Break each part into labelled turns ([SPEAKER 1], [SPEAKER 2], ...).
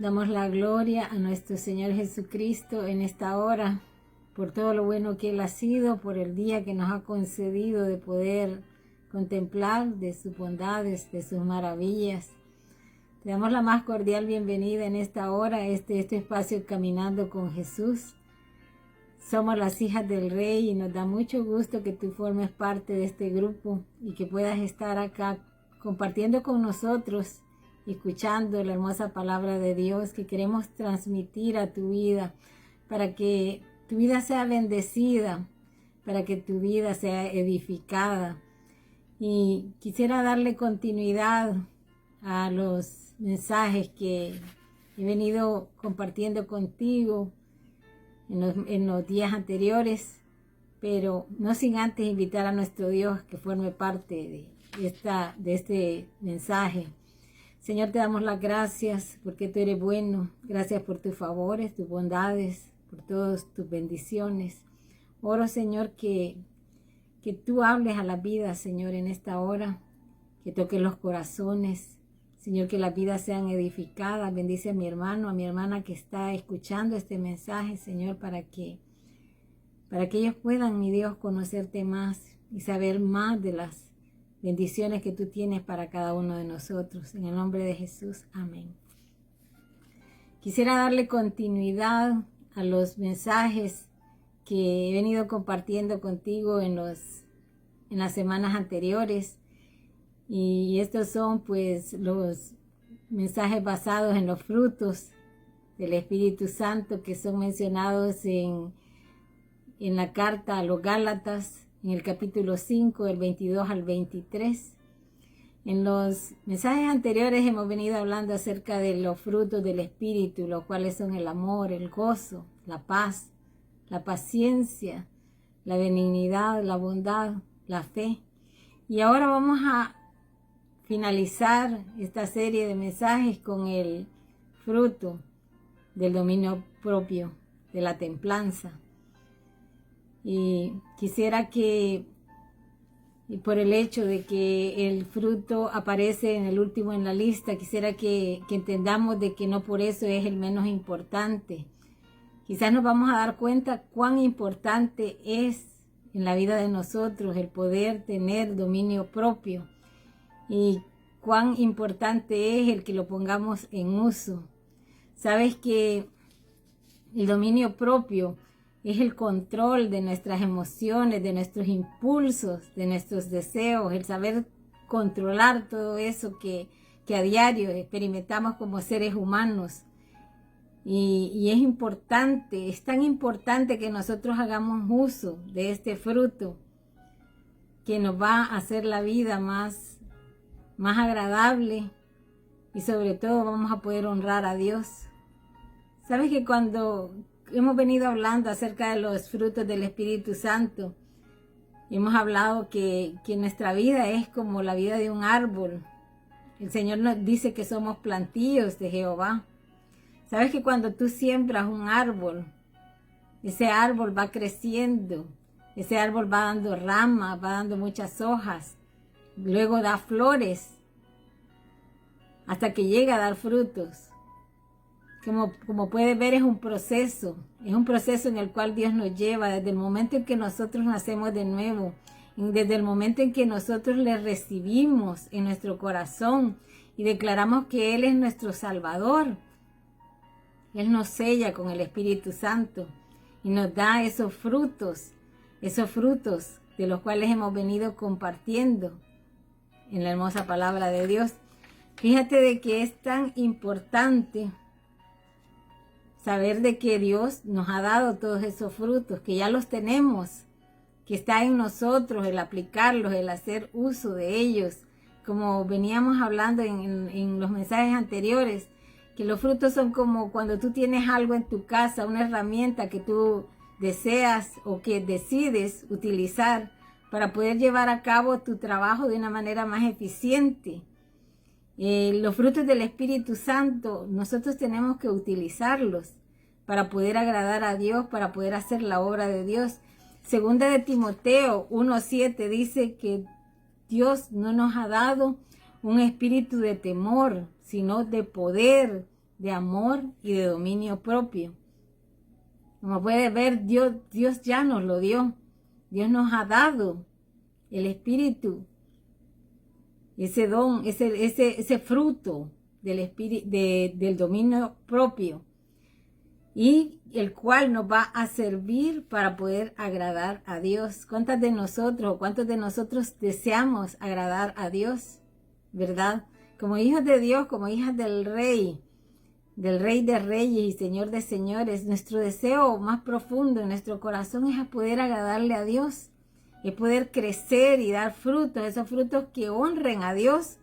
[SPEAKER 1] Damos la gloria a nuestro Señor Jesucristo en esta hora, por todo lo bueno que Él ha sido, por el día que nos ha concedido de poder contemplar de sus bondades, de sus maravillas. Te damos la más cordial bienvenida en esta hora, a este espacio Caminando con Jesús. Somos las hijas del Rey y nos da mucho gusto que tú formes parte de este grupo y que puedas estar acá compartiendo con nosotros, escuchando la hermosa palabra de Dios que queremos transmitir a tu vida, para que tu vida sea bendecida, para que tu vida sea edificada. Y quisiera darle continuidad a los mensajes que he venido compartiendo contigo en los días anteriores, pero no sin antes invitar a nuestro Dios que forme parte de este mensaje. Señor, te damos las gracias porque tú eres bueno. Gracias por tus favores, tus bondades, por todas tus bendiciones. Oro, Señor, que tú hables a la vida, Señor, en esta hora, que toques los corazones. Señor, que las vidas sean edificadas. Bendice a mi hermano, a mi hermana que está escuchando este mensaje, Señor, para que ellos puedan, mi Dios, conocerte más y saber más de las bendiciones que tú tienes para cada uno de nosotros. En el nombre de Jesús, amén. Quisiera darle continuidad a los mensajes que he venido compartiendo contigo en las semanas anteriores. Y estos son pues los mensajes basados en los frutos del Espíritu Santo que son mencionados en la carta a los Gálatas, en el capítulo 5, del 22 al 23. En los mensajes anteriores hemos venido hablando acerca de los frutos del Espíritu, los cuales son el amor, el gozo, la paz, la paciencia, la benignidad, la bondad, la fe. Y ahora vamos a finalizar esta serie de mensajes con el fruto del dominio propio, de la templanza. Y quisiera que, por el hecho de que el fruto aparece en el último en la lista, quisiera que entendamos de que no por eso es el menos importante. Quizás nos vamos a dar cuenta cuán importante es en la vida de nosotros el poder tener dominio propio y cuán importante es el que lo pongamos en uso. Sabes que el dominio propio es el control de nuestras emociones, de nuestros impulsos, de nuestros deseos, el saber controlar todo eso que a diario experimentamos como seres humanos. Y es importante, es tan importante que nosotros hagamos uso de este fruto que nos va a hacer la vida más agradable y sobre todo vamos a poder honrar a Dios. ¿Sabes que cuando hemos venido hablando acerca de los frutos del Espíritu Santo, hemos hablado que nuestra vida es como la vida de un árbol? El Señor nos dice que somos plantíos de Jehová. ¿Sabes que cuando tú siembras un árbol, ese árbol va creciendo, ese árbol va dando ramas, va dando muchas hojas, luego da flores, hasta que llega a dar frutos? Como puedes ver, es un proceso en el cual Dios nos lleva desde el momento en que nosotros nacemos de nuevo, desde el momento en que nosotros le recibimos en nuestro corazón y declaramos que Él es nuestro Salvador. Él nos sella con el Espíritu Santo y nos da esos frutos de los cuales hemos venido compartiendo en la hermosa palabra de Dios. Fíjate de que es tan importante saber de que Dios nos ha dado todos esos frutos, que ya los tenemos, que está en nosotros el aplicarlos, el hacer uso de ellos. Como veníamos hablando en los mensajes anteriores, que los frutos son como cuando tú tienes algo en tu casa, una herramienta que tú deseas o que decides utilizar para poder llevar a cabo tu trabajo de una manera más eficiente. Los frutos del Espíritu Santo, nosotros tenemos que utilizarlos para poder agradar a Dios, para poder hacer la obra de Dios. Segunda de Timoteo 1:7 dice que Dios no nos ha dado un espíritu de temor, sino de poder, de amor y de dominio propio. Como puede ver, Dios ya nos lo dio. Dios nos ha dado el Espíritu, ese don, ese fruto del espíritu, del dominio propio, y el cual nos va a servir para poder agradar a Dios. ¿Cuántos de nosotros deseamos agradar a Dios? ¿Verdad? Como hijos de Dios, como hijas del Rey de Reyes y Señor de Señores, nuestro deseo más profundo en nuestro corazón es poder agradarle a Dios, es poder crecer y dar frutos, esos frutos que honren a Dios.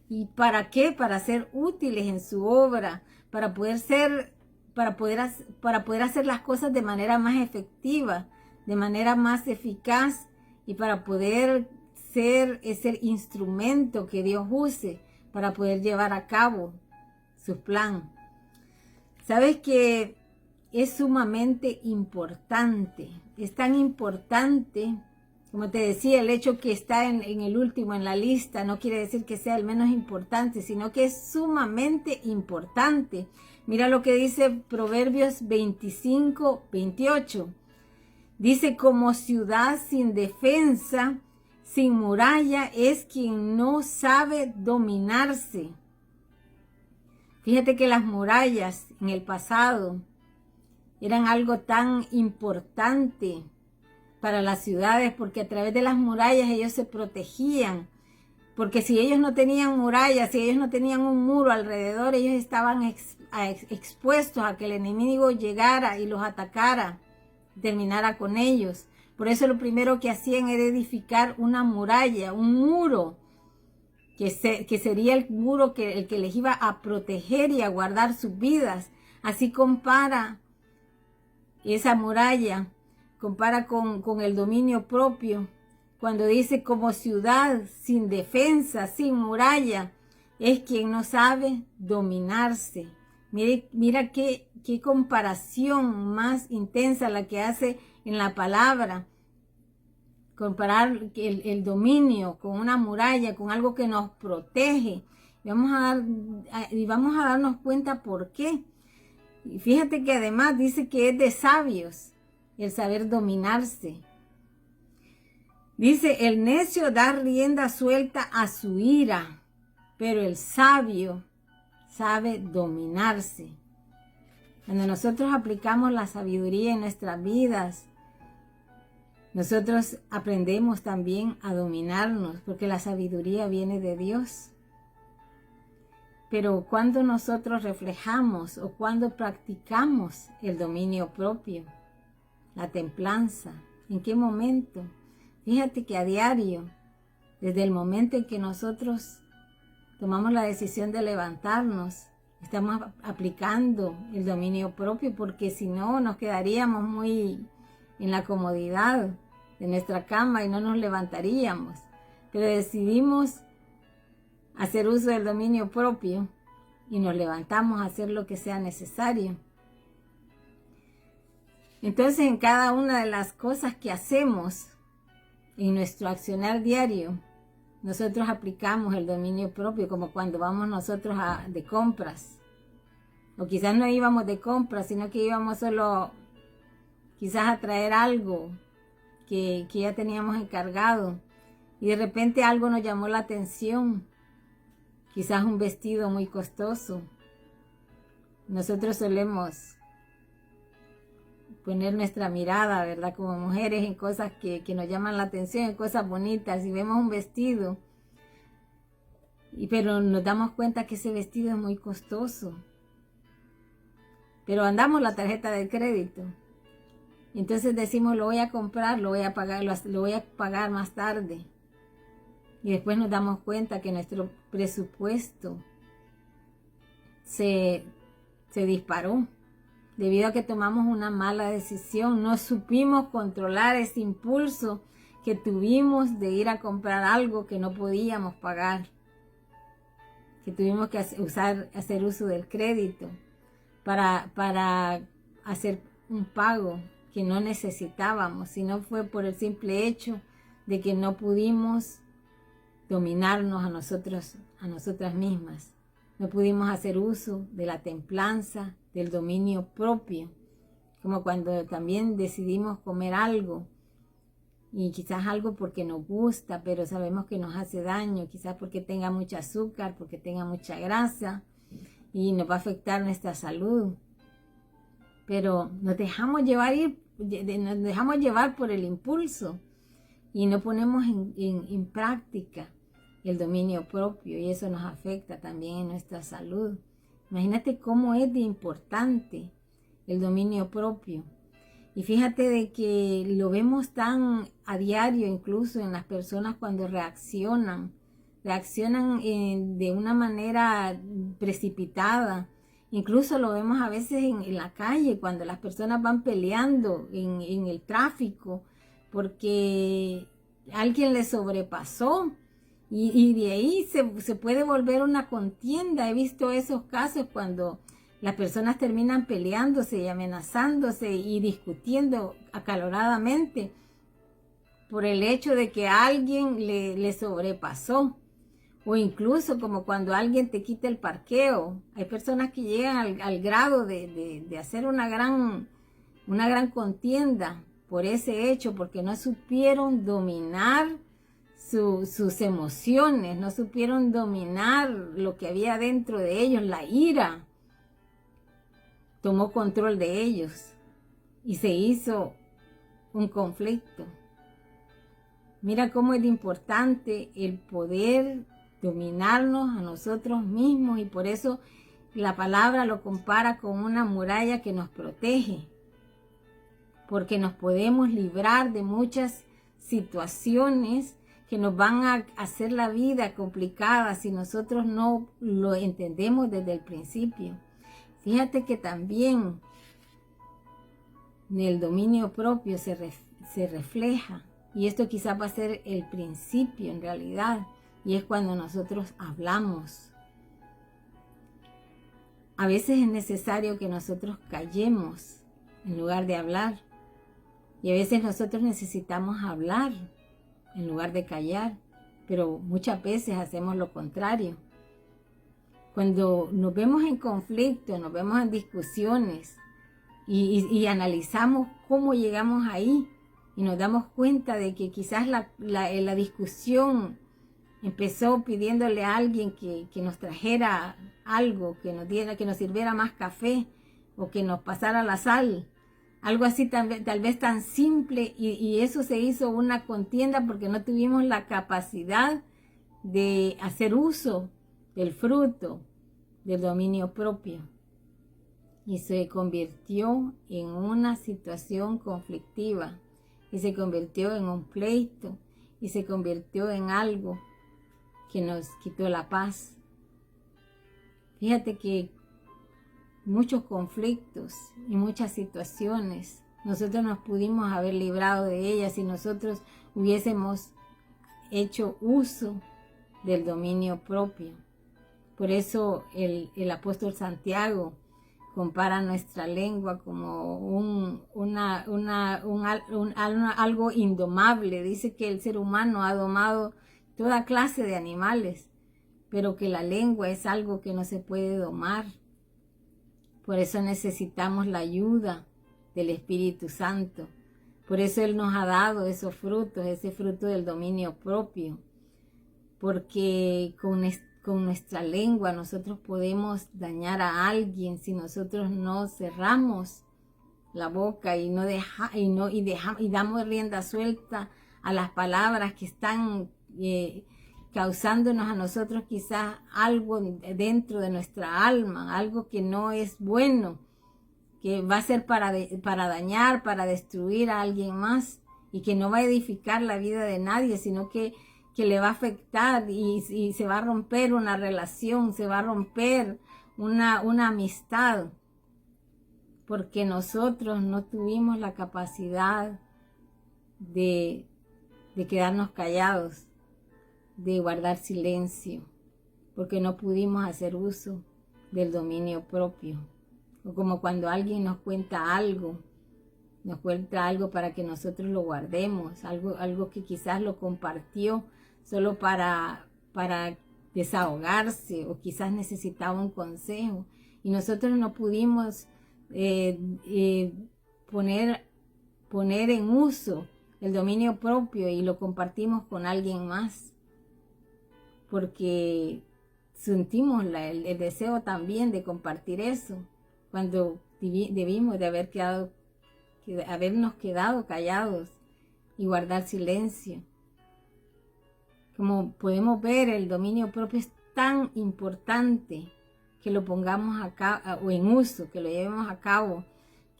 [SPEAKER 1] ¿Y para qué? Para ser útiles en su obra, para poder hacer las cosas de manera más efectiva, de manera más eficaz, y para poder ser ese instrumento que Dios use para poder llevar a cabo su plan. ¿Sabes que es sumamente importante? Es tan importante, como te decía, el hecho que está en el último en la lista no quiere decir que sea el menos importante, sino que es sumamente importante. Mira lo que dice Proverbios 25-28. Dice: como ciudad sin defensa, sin muralla, es quien no sabe dominarse. Fíjate que las murallas en el pasado eran algo tan importante para las ciudades, porque a través de las murallas ellos se protegían. Porque si ellos no tenían murallas, si ellos no tenían un muro alrededor, ellos estaban expuestos a que el enemigo llegara y los atacara, terminara con ellos. Por eso lo primero que hacían era edificar una muralla, un muro, que sería el muro el que les iba a proteger y a guardar sus vidas. Así compara esa muralla, compara con el dominio propio, cuando dice: como ciudad sin defensa, sin muralla, es quien no sabe dominarse. Mira qué comparación más intensa la que hace en la palabra. Comparar el dominio con una muralla, con algo que nos protege. Y vamos a darnos cuenta por qué. Y fíjate que además dice que es de sabios el saber dominarse. Dice: el necio da rienda suelta a su ira, pero el sabio sabe dominarse. Cuando nosotros aplicamos la sabiduría en nuestras vidas, nosotros aprendemos también a dominarnos, porque la sabiduría viene de Dios. Pero cuando nosotros reflejamos o cuando practicamos el dominio propio, la templanza, ¿en qué momento? Fíjate que a diario, desde el momento en que nosotros tomamos la decisión de levantarnos, estamos aplicando el dominio propio, porque si no nos quedaríamos muy en la comodidad de nuestra cama y no nos levantaríamos. Pero decidimos hacer uso del dominio propio y nos levantamos a hacer lo que sea necesario. Entonces, en cada una de las cosas que hacemos en nuestro accionar diario, nosotros aplicamos el dominio propio, como cuando vamos nosotros de compras. O quizás no íbamos de compras, sino que íbamos solo quizás a traer algo que ya teníamos encargado. Y de repente algo nos llamó la atención. Quizás un vestido muy costoso. Nosotros solemos poner nuestra mirada, ¿verdad? Como mujeres, en cosas que nos llaman la atención, en cosas bonitas. Y vemos un vestido, pero nos damos cuenta que ese vestido es muy costoso. Pero andamos la tarjeta de crédito. Entonces decimos: lo voy a comprar, lo voy a pagar más tarde. Y después nos damos cuenta que nuestro presupuesto se disparó. Debido a que tomamos una mala decisión, no supimos controlar ese impulso que tuvimos de ir a comprar algo que no podíamos pagar. Que tuvimos que hacer uso del crédito para hacer un pago que no necesitábamos, sino fue por el simple hecho de que no pudimos dominarnos a nosotras mismas. no pudimos hacer uso de la templanza, del dominio propio, como cuando también decidimos comer algo, y quizás algo porque nos gusta, pero sabemos que nos hace daño, quizás porque tenga mucho azúcar, porque tenga mucha grasa, y nos va a afectar nuestra salud. Pero nos dejamos llevar por el impulso y no ponemos en práctica el dominio propio, y eso nos afecta también en nuestra salud. Imagínate cómo es de importante el dominio propio. Y fíjate de que lo vemos tan a diario, incluso en las personas cuando reaccionan de una manera precipitada. Incluso lo vemos a veces en la calle, cuando las personas van peleando en el tráfico, porque alguien les sobrepasó, y de ahí se puede volver una contienda. He visto esos casos cuando las personas terminan peleándose y amenazándose y discutiendo acaloradamente por el hecho de que alguien le sobrepasó. O incluso como cuando alguien te quita el parqueo. Hay personas que llegan al grado de hacer una gran contienda por ese hecho, porque no supieron dominar sus emociones, no supieron dominar lo que había dentro de ellos. La ira tomó control de ellos y se hizo un conflicto. Mira cómo es importante el poder dominarnos a nosotros mismos, y por eso la palabra lo compara con una muralla que nos protege, porque nos podemos librar de muchas situaciones que nos van a hacer la vida complicada si nosotros no lo entendemos desde el principio. Fíjate que también en el dominio propio se refleja, y esto quizás va a ser el principio en realidad, y es cuando nosotros hablamos. A veces es necesario que nosotros callemos en lugar de hablar, y a veces nosotros necesitamos hablar en lugar de callar, pero muchas veces hacemos lo contrario. Cuando nos vemos en conflicto, nos vemos en discusiones y analizamos cómo llegamos ahí, y nos damos cuenta de que quizás la discusión empezó pidiéndole a alguien que nos trajera algo, que nos sirviera más café, o que nos pasara la sal. Algo así tal vez tan simple, y eso se hizo una contienda porque no tuvimos la capacidad de hacer uso del fruto del dominio propio. Y se convirtió en una situación conflictiva, y se convirtió en un pleito, y se convirtió en algo que nos quitó la paz. Fíjate que muchos conflictos y muchas situaciones nosotros nos pudimos haber librado de ellas si nosotros hubiésemos hecho uso del dominio propio. Por eso el apóstol Santiago compara nuestra lengua como algo indomable. Dice que el ser humano ha domado toda clase de animales, pero que la lengua es algo que no se puede domar. Por eso necesitamos la ayuda del Espíritu Santo. Por eso Él nos ha dado esos frutos, ese fruto del dominio propio. Porque con nuestra lengua nosotros podemos dañar a alguien si nosotros no cerramos la boca y damos rienda suelta a las palabras que están causándonos a nosotros quizás algo dentro de nuestra alma, algo que no es bueno, que va a ser para dañar, para destruir a alguien más, y que no va a edificar la vida de nadie, sino que le va a afectar, y se va a romper una relación, se va a romper una amistad, porque nosotros no tuvimos la capacidad de quedarnos callados, de guardar silencio, porque no pudimos hacer uso del dominio propio. O como cuando alguien nos cuenta algo para que nosotros lo guardemos, algo que quizás lo compartió solo para desahogarse o quizás necesitaba un consejo y nosotros no pudimos poner en uso el dominio propio y lo compartimos con alguien más porque sentimos el deseo también de compartir eso cuando debimos de habernos quedado callados y guardar silencio. Como podemos ver, el dominio propio es tan importante que lo pongamos acá o en uso, que lo llevemos a cabo,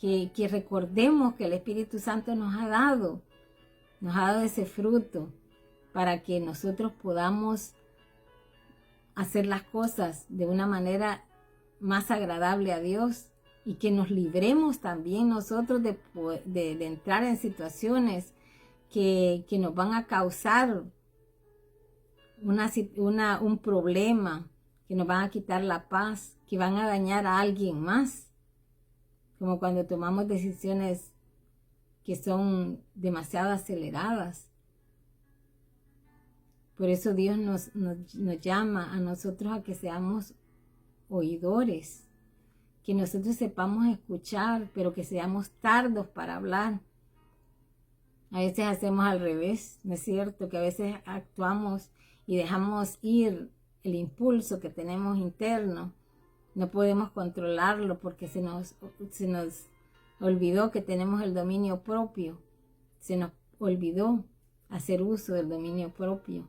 [SPEAKER 1] que recordemos que el Espíritu Santo nos ha dado ese fruto para que nosotros podamos hacer las cosas de una manera más agradable a Dios y que nos libremos también nosotros de entrar en situaciones que nos van a causar un problema, que nos van a quitar la paz, que van a dañar a alguien más, como cuando tomamos decisiones que son demasiado aceleradas. Por eso Dios nos llama a nosotros a que seamos oidores, que nosotros sepamos escuchar, pero que seamos tardos para hablar. A veces hacemos al revés, ¿no es cierto? Que a veces actuamos y dejamos ir el impulso que tenemos interno. No podemos controlarlo porque se nos olvidó que tenemos el dominio propio. Se nos olvidó hacer uso del dominio propio.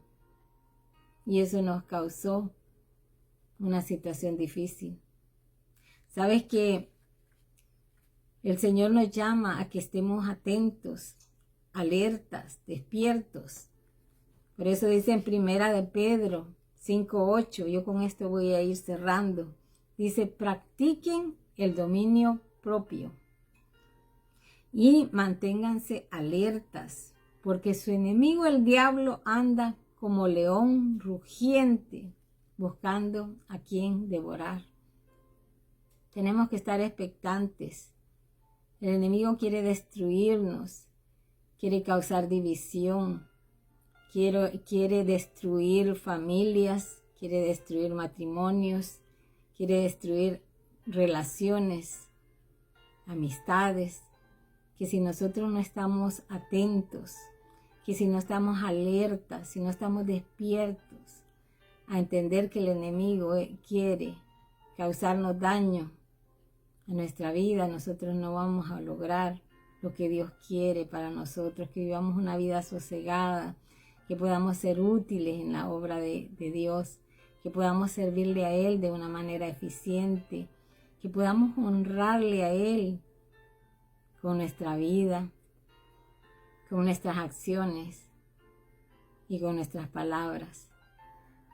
[SPEAKER 1] Y eso nos causó una situación difícil. ¿Sabes que el Señor nos llama a que estemos atentos, alertas, despiertos? Por eso dice en Primera de Pedro 5:8, yo con esto voy a ir cerrando. Dice, practiquen el dominio propio y manténganse alertas, porque su enemigo el diablo anda como león rugiente, buscando a quien devorar. Tenemos que estar expectantes. El enemigo quiere destruirnos, quiere causar división, quiere destruir familias, quiere destruir matrimonios, quiere destruir relaciones, amistades, que si nosotros no estamos atentos, que si no estamos alertas, si no estamos despiertos a entender que el enemigo quiere causarnos daño a nuestra vida, nosotros no vamos a lograr lo que Dios quiere para nosotros, que vivamos una vida sosegada, que podamos ser útiles en la obra de Dios, que podamos servirle a Él de una manera eficiente, que podamos honrarle a Él con nuestra vida, con nuestras acciones y con nuestras palabras.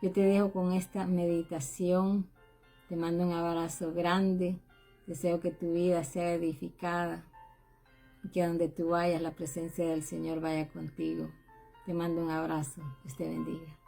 [SPEAKER 1] Yo te dejo con esta meditación, te mando un abrazo grande, deseo que tu vida sea edificada y que donde tú vayas la presencia del Señor vaya contigo. Te mando un abrazo, Dios te bendiga.